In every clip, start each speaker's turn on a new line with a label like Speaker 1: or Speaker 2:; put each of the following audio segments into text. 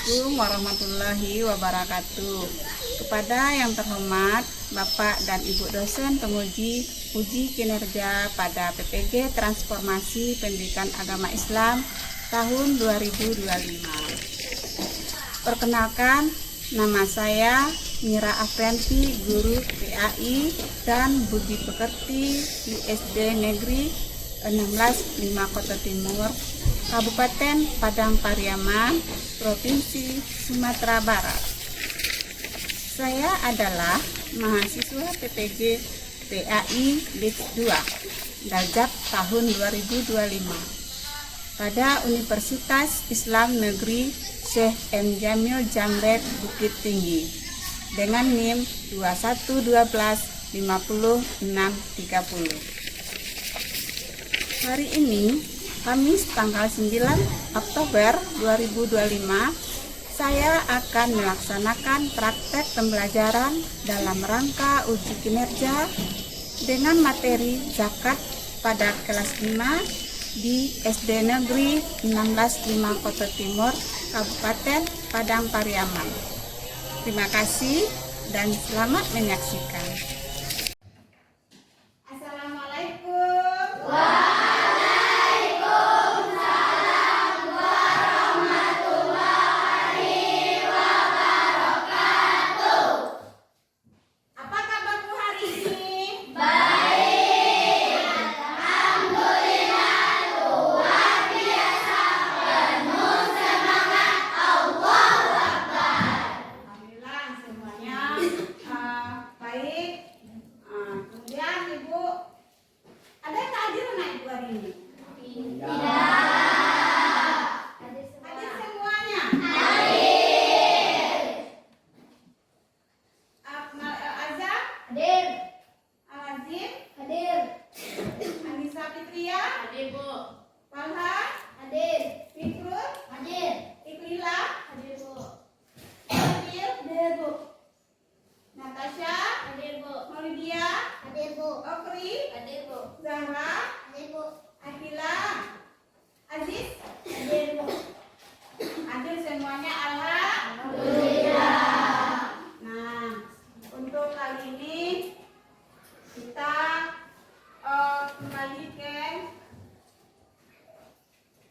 Speaker 1: Assalamualaikum warahmatullahi wabarakatuh. Kepada yang terhormat Bapak dan Ibu dosen penguji uji kinerja pada PPG Transformasi Pendidikan Agama Islam tahun 2025. Perkenalkan, nama saya Mira Afrianti, guru PAI dan Budi Pekerti di SD Negeri 16 5 Kota Timur, Kabupaten Padang Pariaman, Provinsi Sumatera Barat. Saya adalah mahasiswa PPG PAI Batch 2 Dajab tahun 2025 pada Universitas Islam Negeri Syekh M. Jamil Jamret Bukit Tinggi dengan NIM 2112506030. Hari ini, Kamis tanggal 9 Oktober 2025, saya akan melaksanakan praktek pembelajaran dalam rangka uji kinerja dengan materi zakat pada kelas 5 di SD Negeri 16 5 Kota Timur, Kabupaten Padang Pariaman. Terima kasih dan selamat menyaksikan. Assalamualaikum.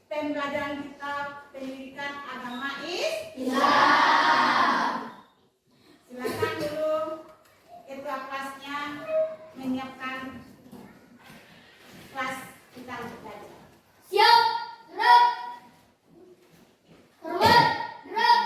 Speaker 1: Pembelajaran kita pendidikan agama Islam. Silakan dulu ketua kelasnya menyiapkan kelas kita untuk belajar.
Speaker 2: Siap, gerak. Hormat, gerak.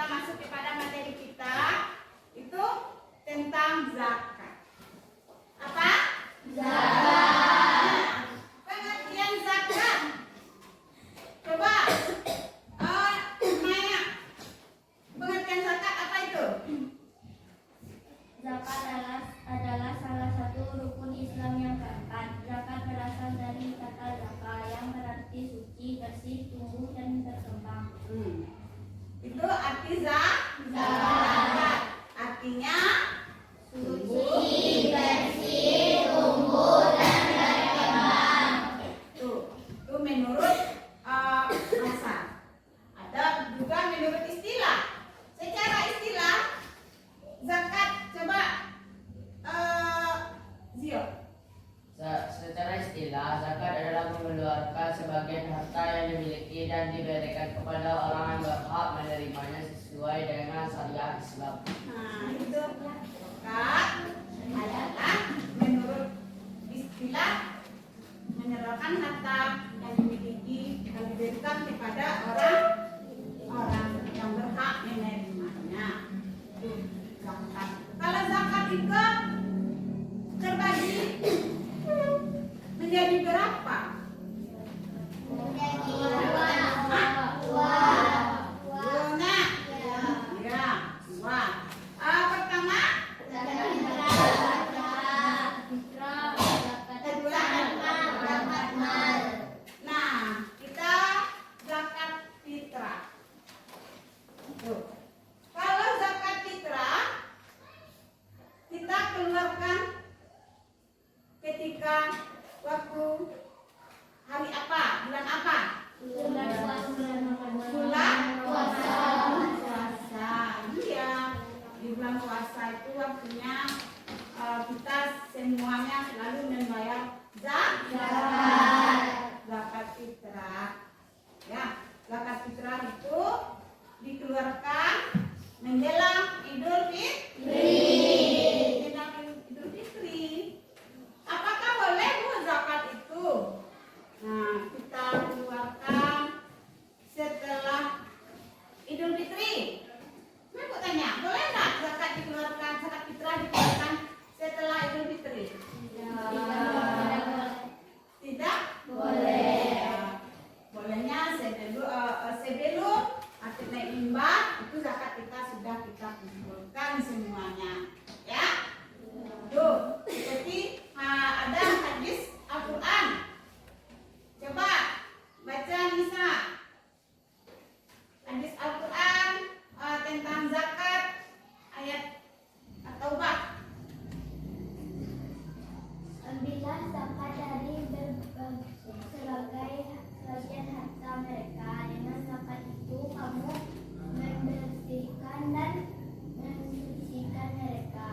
Speaker 1: masuk kepada materi kita itu tentang zakat. Apa? Zakat. Pengertian zakat. Coba nanya. Pengertian zakat apa itu?
Speaker 2: Zakat adalah salah satu rukun Islam yang keempat. Zakat berasal dari kata zakah yang berarti suci, bersih, tumbuh, dan berkembang.
Speaker 1: Itu arti zakat. Artinya
Speaker 2: Suci, bersih, tumbuh, dan berkembang.
Speaker 1: Itu menurut bahasa. Ada juga menurut istilah. Secara istilah zakat, coba Zio.
Speaker 3: Secara istilah, zakat adalah mengeluarkan sebagian harta yang dimiliki dan diberikan kepada orang yang berhak menerimanya sesuai dengan syariat Islam.
Speaker 1: Nah, itu zakat adalah menurut istilah menyerahkan harta yang dimiliki dan diberikan kepada orang yang berhak menerimanya. Itu zakat. Kalau zakat itu terbagi menjadi berapa? Dua. Ya, dua. Pertama, nah, kita zakat fitrah. Tuh. Kalau zakat fitrah kita keluarkan ketika waktu hari apa? Bulan apa? Bulan puasa. Iya. Di bulan puasa itu waktunya kita semuanya selalu membayar zakat fitrah. Ya, zakat fitrah itu dikeluarkan menjelang Idul Fitri. Idul Fitri. Apakah boleh Bu zakat itu? Nah, kita keluarkan setelah Idul Fitri. Aku tanya, boleh nggak zakat dikeluarkan, zakat fitrah dikeluarkan setelah Idul Fitri? Tidak boleh. Bolehnya sebelum akhirnya imbang itu zakat kita sudah kita kumpulkan semuanya, ya. Tuh, seperti ada hadis Al-Quran. Coba baca Nisa. Hadis Al-Quran tentang zakat ayat At-Taubah.
Speaker 2: Ambillah zakat dari sebagai sebagian harta mereka. Dengan zakat itu kamu membersihkan dan mensucikan mereka.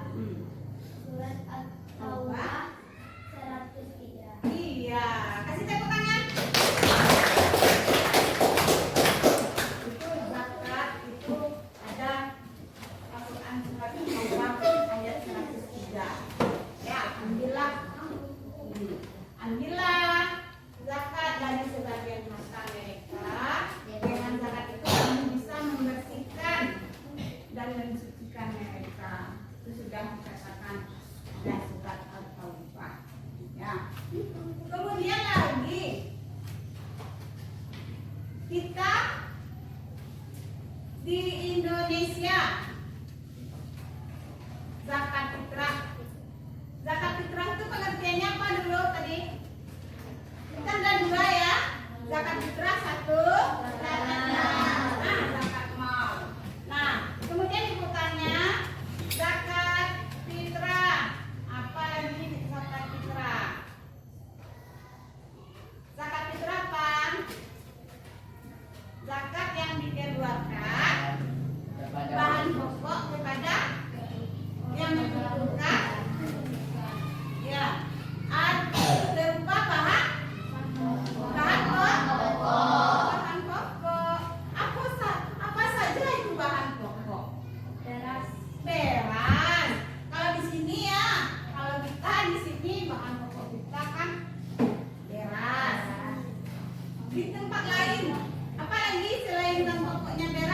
Speaker 2: Surat At-Taubah 103.
Speaker 1: Iya, kasih tepuk tangan. Itu zakat itu ada Al-Quran surat At-Taubah ayat 103. Ya, ambillah zakat dari sebagian harta mereka. Dengan zakat itu kamu bisa membersihkan dan mensucikan mereka. Itu sudah dikatakan dan surat Al-Taubah. Ya. Kemudian lagi kita di Indonesia zakat fitrah. Zakat fitrah itu pengertiannya apa dulu tadi? Kita ada dua ya. Zakat fitrah satu, zakat mal. Nah, kemudian dibukannya zakat fitrah. Apa lagi zakat fitrah? Zakat fitrah apa? Zakat yang dikeluarkan bahan pokok kepada yang membutuhkan. Ya, berupa bahan pokok. Apa saja itu bahan pokok? Beras. Kalau di sini ya, kalau kita di sini bahan pokok kita kan beras. Di tempat lain, apa lagi selain bahan pokoknya beras?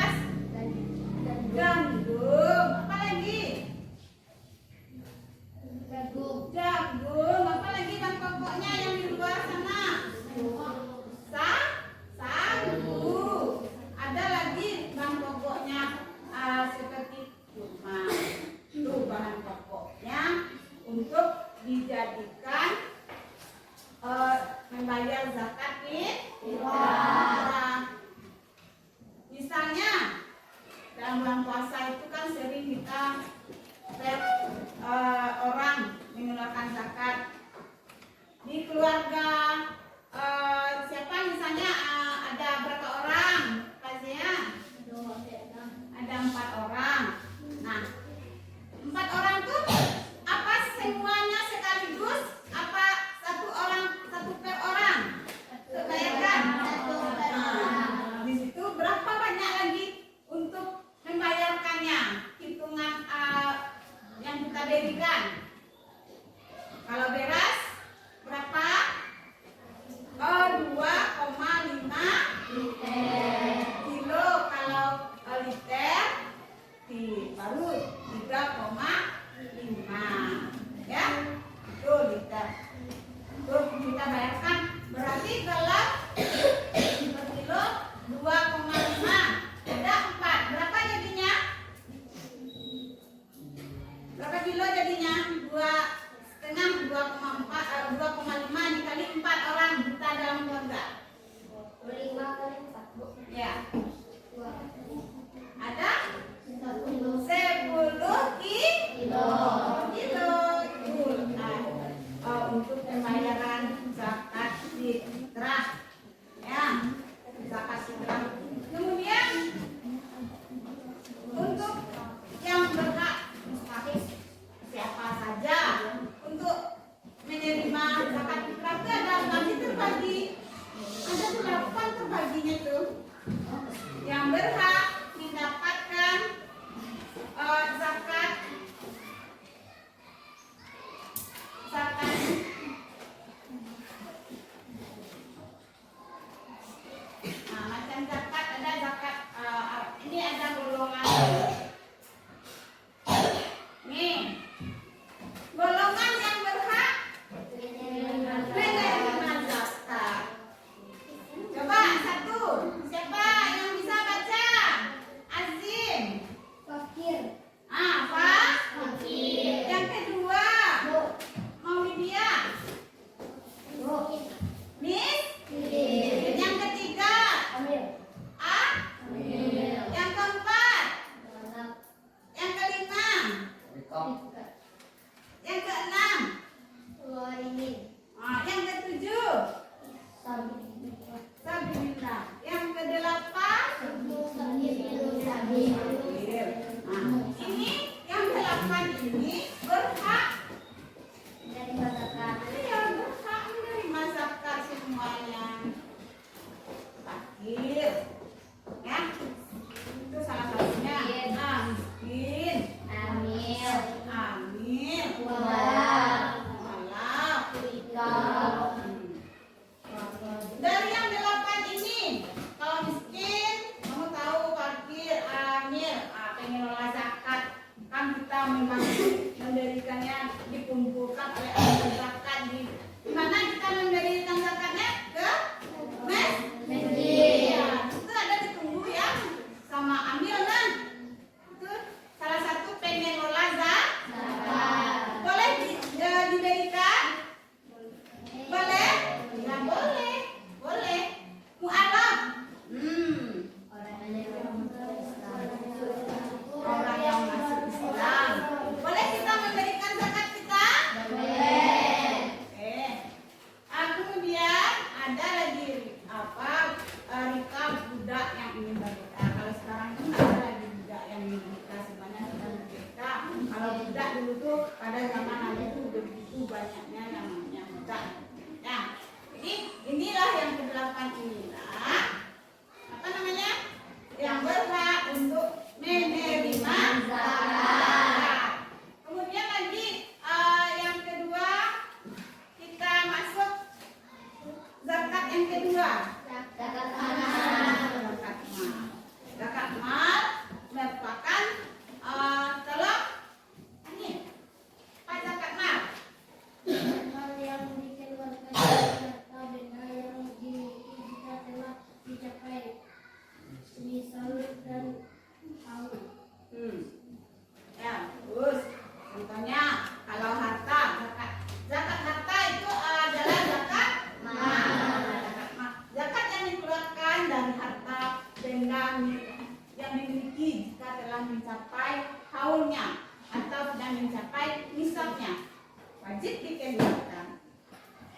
Speaker 1: dikeluarkan.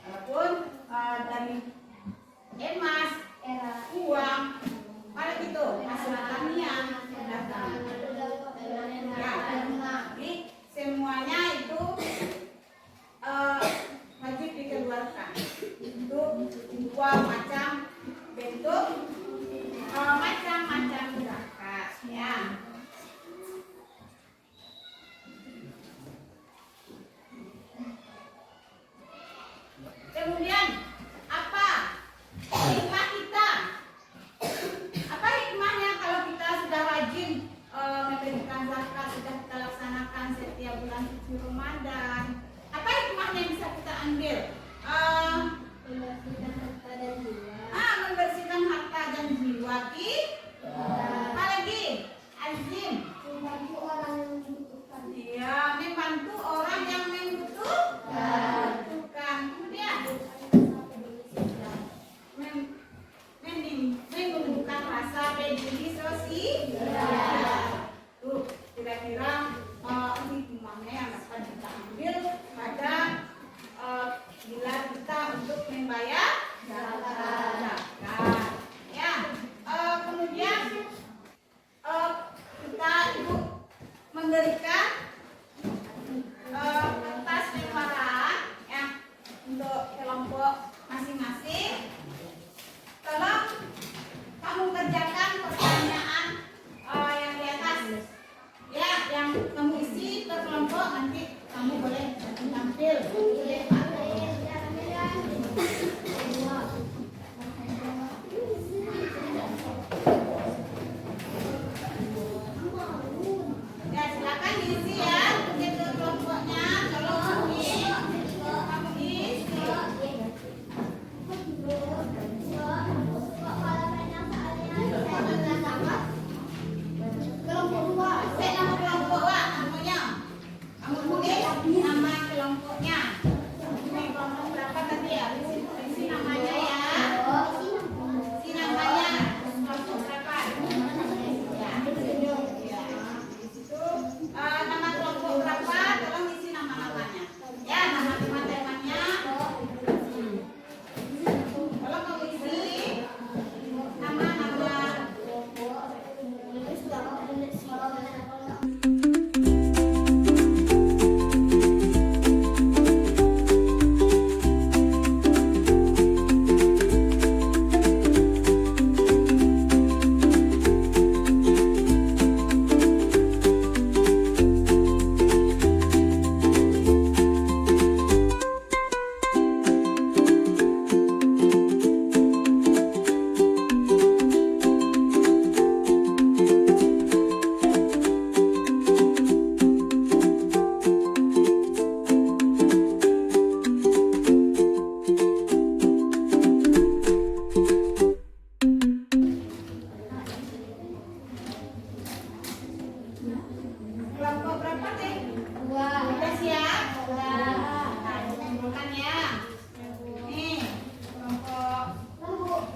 Speaker 1: Walaupun dari emas, uang, pada itu hasil tanian datang. Ya, jadi semuanya itu wajib dikeluarkan. Itu dua macam bentuk, macam-macam zakat. Ya. Kemudian apa hikmah kita? Apa hikmahnya kalau kita sudah rajin memberikan zakat, sudah kita laksanakan setiap bulan suci Ramadan? Apa hikmahnya yang bisa kita ambil?
Speaker 2: Membersihkan harta dan jiwa.
Speaker 1: Membersihkan harta dan jiwa. Apa lagi? Azim.
Speaker 2: Membantu orang yang membutuhkan.
Speaker 1: Iya, membantu orang yang membutuhkan. Kemudian menumbuhkan rasa peduli sosial. Tuh, kira-kira hikmahnya yang dapat kita ambil pada bila kita untuk membayar zakat. Ya, kemudian kita ibu memberikan kertas lembaran ya untuk kelompok masing-masing. Tolong kamu kerjakan pertanyaan yang di atas ya, yang kamu isi per kelompok. Nanti kamu boleh tampil. Ya, silakan diisi ya untuk kelompoknya. Tolong kamu isi. Kelompok 2, saya nama kelompok Wak, namanya. Kamu tulis nama kelompoknya. Ini kelompok berapa tadi ya? Isi namanya ya. Isi namanya. Kelompok berapa? Ya. Di situ nama kelompok berapa? Tolong isi nama-namanya. Ya, nama teman-temannya. Tolong kamu isi nama-nama. Kelompok berapa deh? 2. Udah siap? Nah, dikumpulkan ya. Nih, kelompok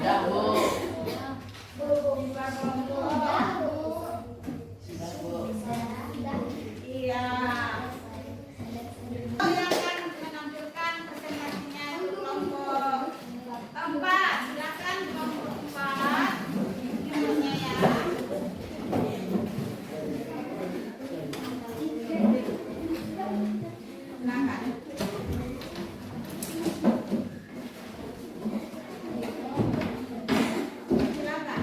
Speaker 3: Ya, Bu.
Speaker 1: dua kelompok.
Speaker 3: Sudah, Bu.
Speaker 1: Iya. Yang akan menampilkan presentasinya itu kelompok 4. Silakan kelompok 4. Jumlahnya ya. Silakan. Silakan.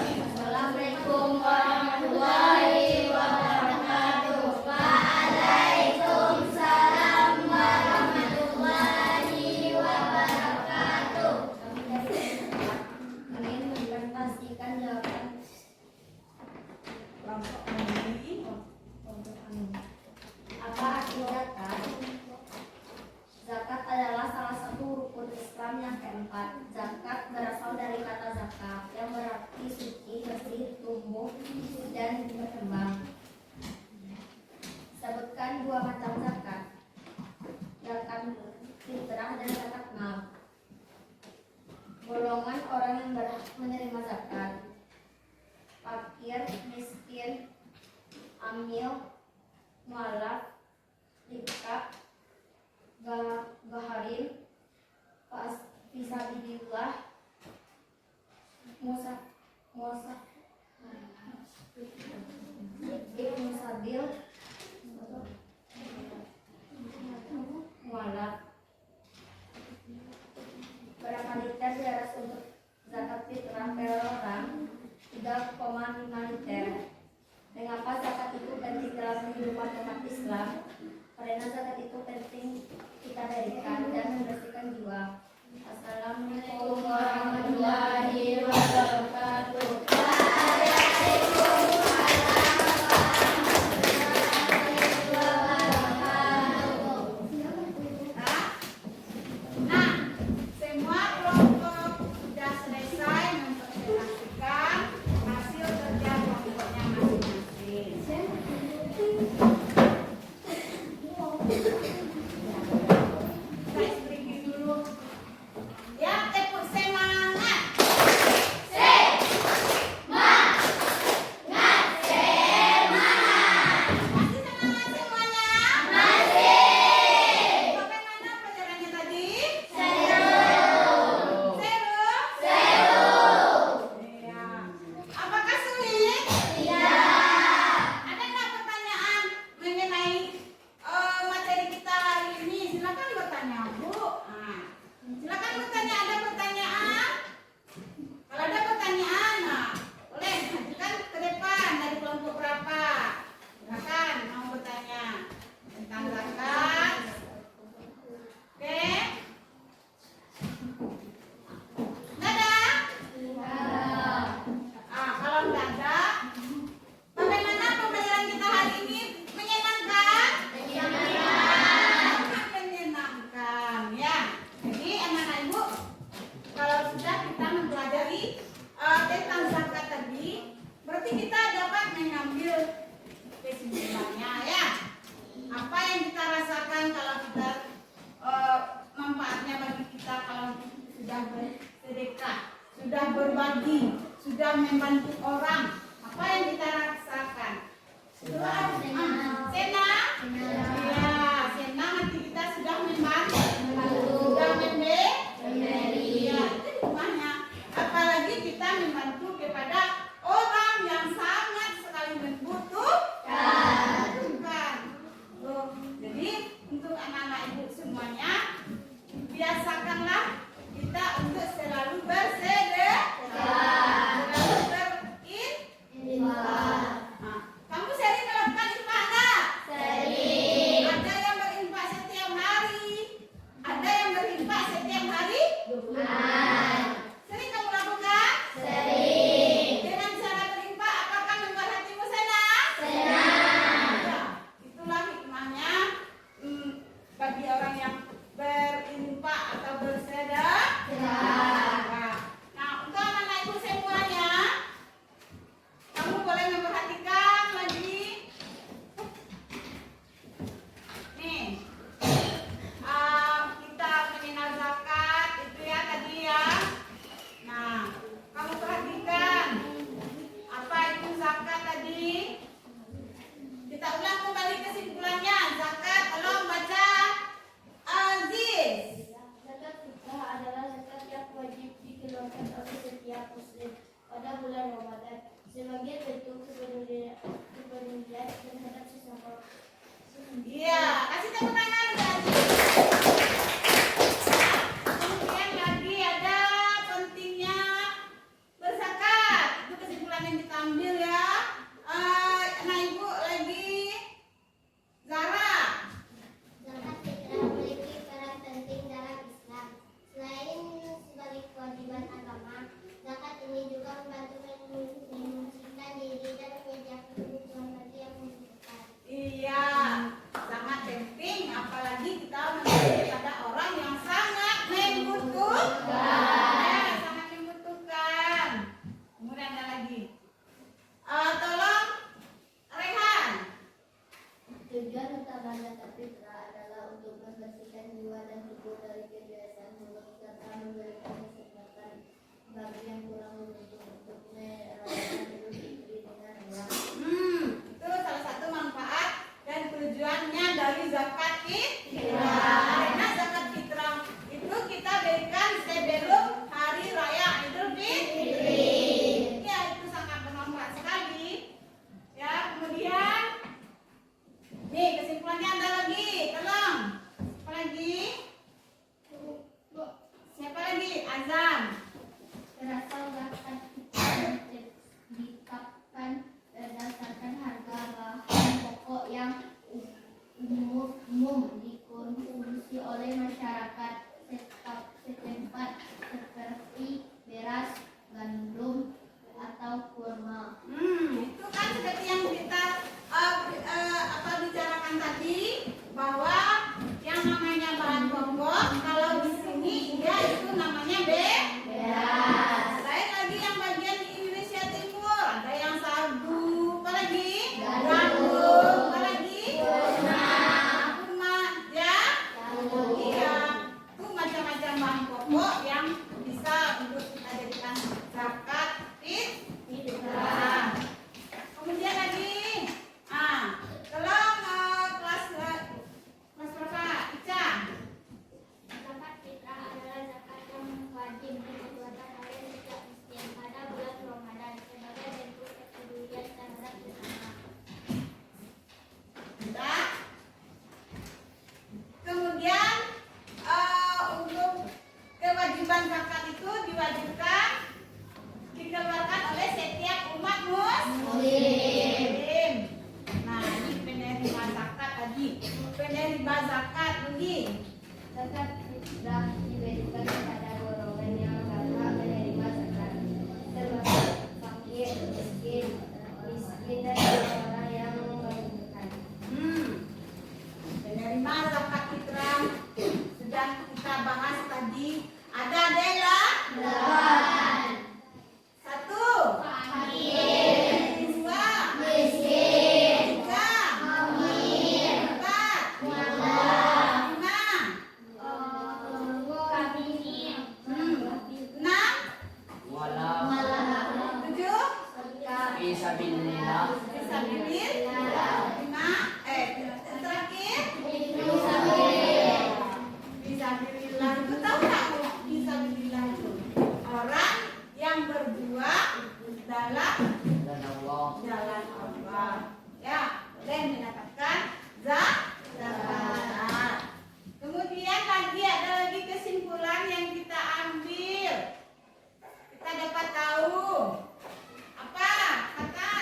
Speaker 2: Assalamualaikum warahmatullahi wabarakatuh. Waalaikumsalam warahmatullahi wabarakatuh. Ingin mempresentasikan jawaban
Speaker 1: Kelompok ini.
Speaker 2: apa arti zakat? Zakat adalah salah satu rukun Islam yang keempat. Zakat berasal dari kata zakat yang berarti suci, bersih, tumbuh, dan menerima zakat. Fakir, miskin, amil, mualaf, rikab, gaharin, fisabilillah, ibnu sabil, mualaf. Berapa liter beras untuk zakat fitrah per orang? 3,5 liter. Mengapa zakat itu penting dalam kehidupan umat Islam? Karena zakat itu penting kita berikan dan membersihkan jiwa. Assalamualaikum warahmatullahi wabarakatuh.
Speaker 1: Nah, semua kelompok sudah selesai mempresentasikan hasil kerja kelompoknya masing-masing. Saya beri dulu. Ya, tepuk semangat. Masih semangat semuanya? Bagaimana pelajarannya tadi? Seru? Iya. Apakah sulit? Ada nggak pertanyaan mengenai materi kita hari ini? Silakan bertanya, Bu. Nah, silakan bertanya. Ada pertanyaan? Kalau ada pertanyaan, nah, boleh ajukan ke depan dari kelompok berapa. Silakan mau bertanya tentang zakat. Oke? Nggak ada? Kalau nggak ada, bagaimana pembelajaran kita hari ini? Menyenangkan? Sangat menyenangkan, ya. Jadi anak-anak ibu, kalau sudah kita mempelajari tentang zakat tadi, berarti kita dapat mengambil kesimpulannya, ya. Apa yang kita rasakan kalau kita manfaatnya bagi kita kalau sudah bersedekah, sudah berbagi, sudah membantu orang, apa yang kita rasakan? Senang. Ya, senang hati kita sudah membantu, sudah memberi. Ya, itu hikmahnya. Apalagi kita membantu kepada orang yang sangat sekali membutuhkan. Tuh, jadi untuk anak-anak ibu semuanya, biasakanlah kita untuk selalu bersedekah, selalu berinfak. Nah, kamu sering melakukan pokok yang bisa untuk kita jadikan zakat fitrah. Kemudian lagi, kalau kelas berapa, Ica?
Speaker 2: Zakat fitrah adalah zakat yang wajib dikeluarkan oleh setiap miskin pada bulan Ramadan sebagai bentuk kepedulian terhadap sesama.
Speaker 1: Sudah. Kemudian untuk kewajiban zakat itu diwajibkan dikeluarkan oleh setiap umat muslim. Nah, ini penerima zakat tadi. Penerima zakat lagi.
Speaker 2: Zakat fitrah diberikan kepada golongan yang berhak menerima zakat, termasuk fakir, miskin dan orang yang membutuhkan.
Speaker 1: Penerima zakat fitrah sudah kita bahas tadi. Ada delapan. Satu. Fakir. Dua. Miskin. Tiga. Fakir. Empat. Lima. Enam.
Speaker 3: Walau
Speaker 1: Tujuh.
Speaker 3: fisabilillah.
Speaker 1: Fisabilillah. Lima. Terakhir. Fisabilillah itu tahu nggak? Fisabilillah itu orang yang berbuat dalam
Speaker 3: Dan Allah
Speaker 1: jalan Allah, ya, dan mendapatkan zakat. Kemudian ada lagi kesimpulan yang kita ambil. Kita dapat tahu apa kata?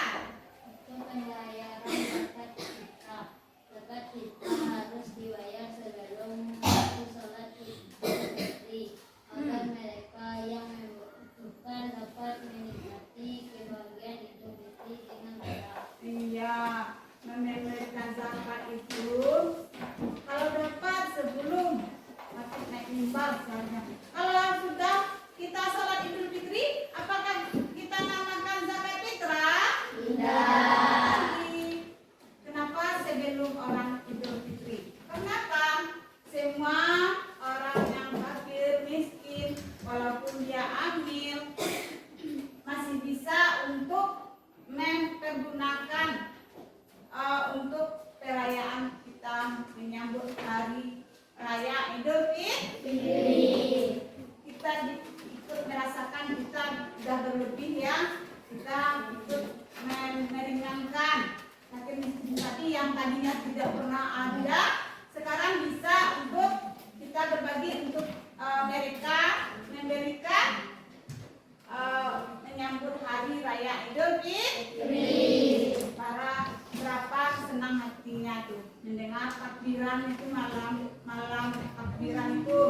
Speaker 2: Untuk pembayaran zakat fitrah. Zakat fitrah harus dibayar sebelum waktu sholat Idul Fitri agar mereka yang membutuhkan dapat menikmati kebahagiaan Idul Fitri dengan baik.
Speaker 1: Iya, memberikan zakat itu kalau dapat sebelum masih naik mimbar misalnya. Kalau sudah kita sholat Idul Fitri, apakah kita namakan zakat fitrah? Tidak. Kenapa sebelum orang Idul Fitri? Kenapa? Semua orang yang fakir, miskin, walaupun dia ambil, masih bisa untuk mempergunakan untuk perayaan kita menyambut hari raya Idul Fitri. Kita ikut merasakan kita sudah berlebih ya, kita ikut meringankan sakit miskin tadi yang tadinya tidak pernah ada, sekarang bisa untuk kita berbagi untuk mereka memberikan menyambut hari raya Idul Fitri. Para berapa senang hatinya tuh mendengar takbiran itu, malam takbiran itu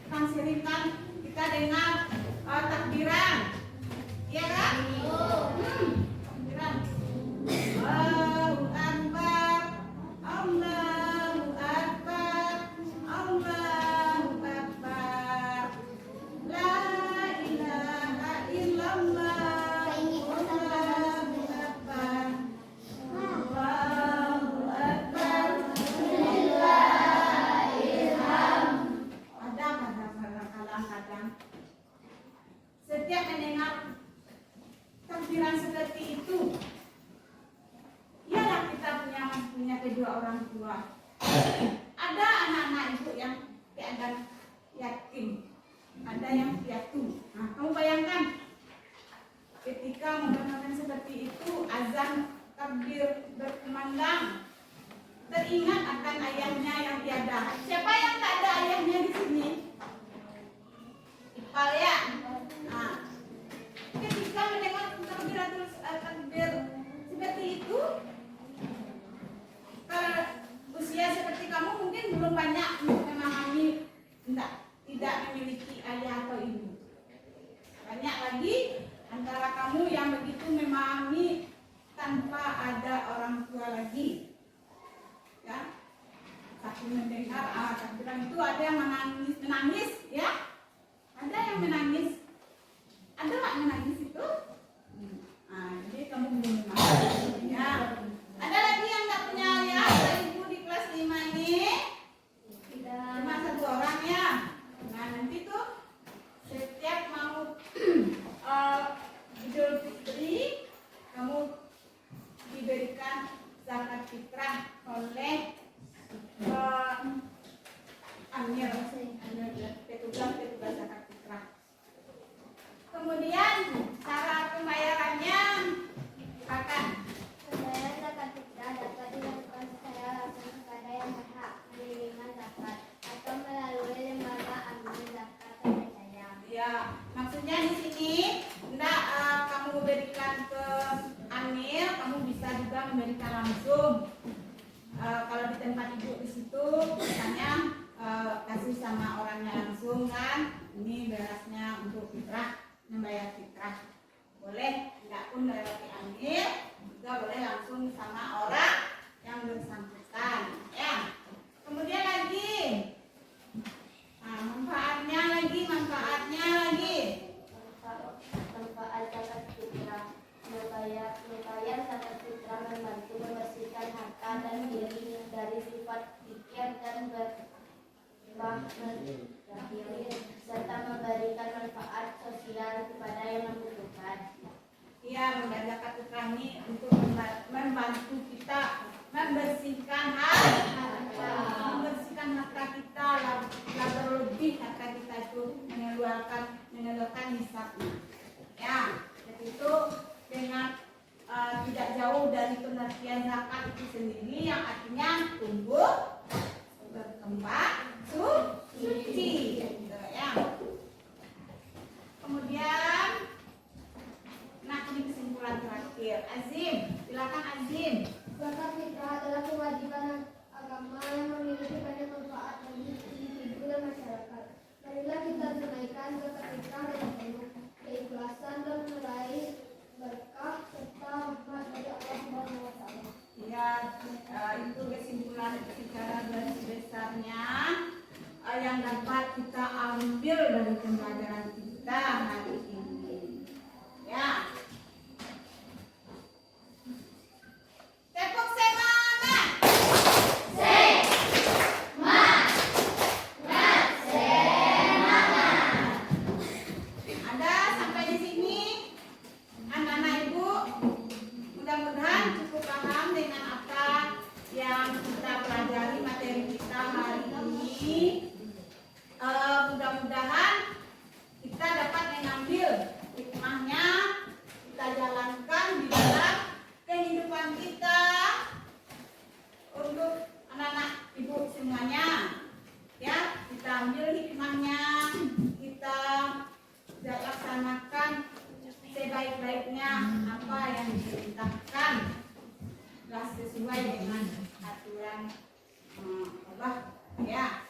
Speaker 1: kan sering kan kita dengar takbiran, ya kan? Takbiran. Allahu Akbar, Allahu Akbar, Allahu Akbar. La ilaha illallah, Allahu Akbar. Allahu Akbar. Kadang-kadang setiap mendengar takbiran seperti itu, ialah kita punya kedua orang tua. Ada anak-anak ibu yang keadaan yatim, ada yang piatu. Nah, kamu bayangkan ketika momen-momen seperti itu, azan takbir berkumandang, teringat akan ayahnya yang tiada. Siapa yang tak ada ayahnya di sini? Ipal ya. Nah, ketika mendengar takbir seperti itu, kalau usia seperti kamu mungkin belum banyak memahami, tidak memiliki ayah atau ibu. Banyak lagi antara kamu yang begitu memahami tanpa ada orang tua lagi. Ya, satu mendengar takbiran itu ada yang menangis, ya, ada yang menangis, ada nggak menangis itu? Jadi kamu belum memahami. Ya, ada lagi yang nggak punya ayah atau ibu di kelas 5 ini? Cuma satu orang ya. Nah nanti tuh Ya, maksudnya di sini enggak kamu berikan ke Anil, kamu bisa juga memberikan langsung. Kalau di tempat ibu di situ, misalnya kasih sama orangnya langsung kan, ini berasnya untuk fitrah, membayar fitrah. Boleh, enggak pun lewat Anil, juga boleh langsung sama orang yang bersangkutan. Ya, kemudian lagi. Nah, manfaatnya lagi.
Speaker 2: Manfaat zakat fitrah. Membayar zakat fitrah membantu membersihkan harta dan diri dari sifat pikir dan serta memberikan manfaat sosial kepada yang membutuhkan.
Speaker 1: Iya, membayar zakat fitrah ini untuk membantu kita membersihkan harta kita, lebih harta kita itu mengeluarkan hisabnya. Ya, jadi itu dengan tidak jauh dari pengertian zakat itu sendiri yang artinya tumbuh, berkembang, suci. Gitu, ya. Kemudian, nah ini kesimpulan terakhir. Azim, silakan Azim.
Speaker 2: Zakat fitrah adalah kewajiban agama yang memiliki banyak manfaat bagi individu dan masyarakat. Marilah kita tunaikan zakat fitrah dengan penuh keikhlasan dan meraih berkah serta rahmat dari Allah Subhanahu wa Ta'ala.
Speaker 1: Ya, itu kesimpulan secara garis besarnya yang dapat kita ambil dari pembelajaran kita hari ini. Ya. Tepuk semangat. Ada sampai di sini anak-anak ibu, mudah-mudahan cukup paham dengan apa yang kita pelajari materi kita hari ini. Mudah-mudahan kita dapat mengambil hikmahnya, kita jalankan di dalam kehidupan kita untuk anak-anak ibu semuanya. Ya, kita ambil hikmahnya, kita laksanakan sebaik-baiknya apa yang diperintahkan, sesuai dengan aturan Allah. Ya.